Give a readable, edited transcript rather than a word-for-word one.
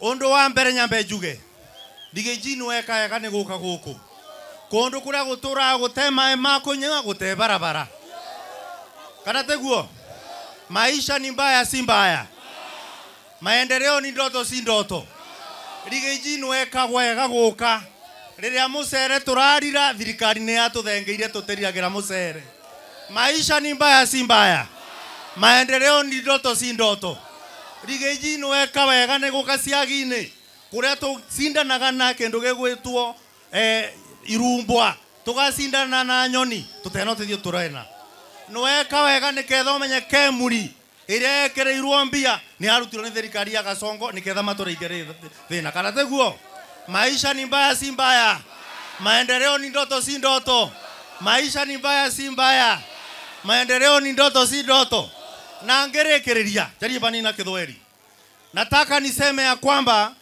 Ondo wa mbere nyambe njuge ndigejinu eka eka ni guka guku kondu kuria gutura gutema ema kunyenga gute barabara kana teguo. Maisha ni mbaya si mbaya, maendeleo ni ndoto si ndoto. Ndigejinu eka wega guka riria mucere turarira thirikari ni atuthengeire tutiriragira mucere. Maisha ni mbaya si mbaya, maendeleo ni ndoto si ndoto. Ndigejinu eka wega ni guka ciagine kuria tucindanaga na kindu gigwitwo irumbwa tugacindana na nyoni tutenotithio turena. Nweka wega niketha umenye Kemuri iria ekereirwo mbia ni arutirwo ni thirikari ya Gasongo niketha matureithie thina kana teguo. Maisha ni mbaya si mbaya, maendeleo ni ndoto si ndoto. Maisha ni mbaya si mbaya, maendeleo ni ndoto si ndoto. Na ngerekereria jaribu bani na Kithweri, nataka niseme ya kwamba